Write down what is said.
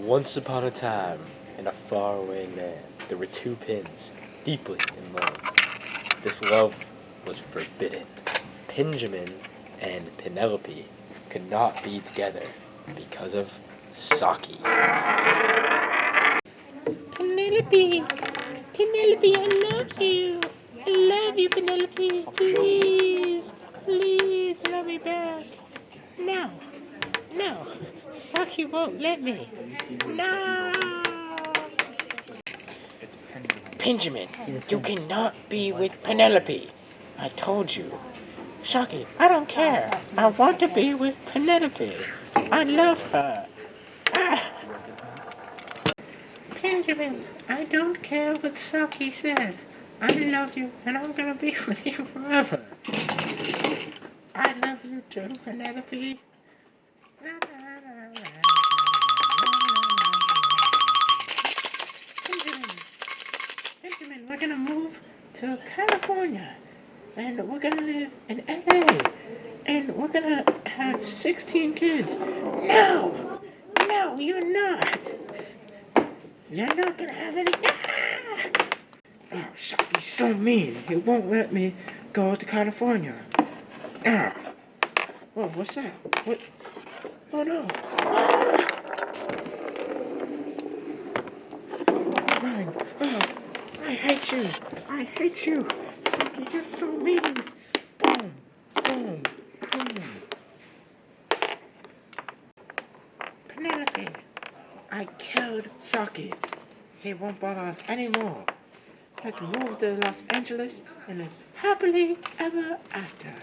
Once upon a time, in a faraway land, there were two pins, deeply in love. This love was forbidden. Benjamin and Penelope could not be together because of Saki. Penelope! Penelope, I love you! I love you, Penelope! Please! Please let me back! No! No! Saki won't let me! No! Benjamin, you cannot be with Penelope! I told you. Saki, I don't care. I want to be with Penelope. I love her. Ah. Benjamin, I don't care what Saki says. I love you and I'm gonna be with you forever. I love you too, Penelope. Benjamin, we're gonna move to California. And we're gonna live in LA. And we're gonna have 16 kids. No! No, you're not. You're not gonna have any. Ah! Oh, Saki's so mean. He won't let me go to California. Ah. Whoa, what's that? What? Oh no. Ah! Run. Oh, I hate you. I hate you. Saki, you're so mean. Boom. Boom. Boom. Penelope, I killed Saki. He won't bother us anymore. Let's move to Los Angeles and live happily ever after.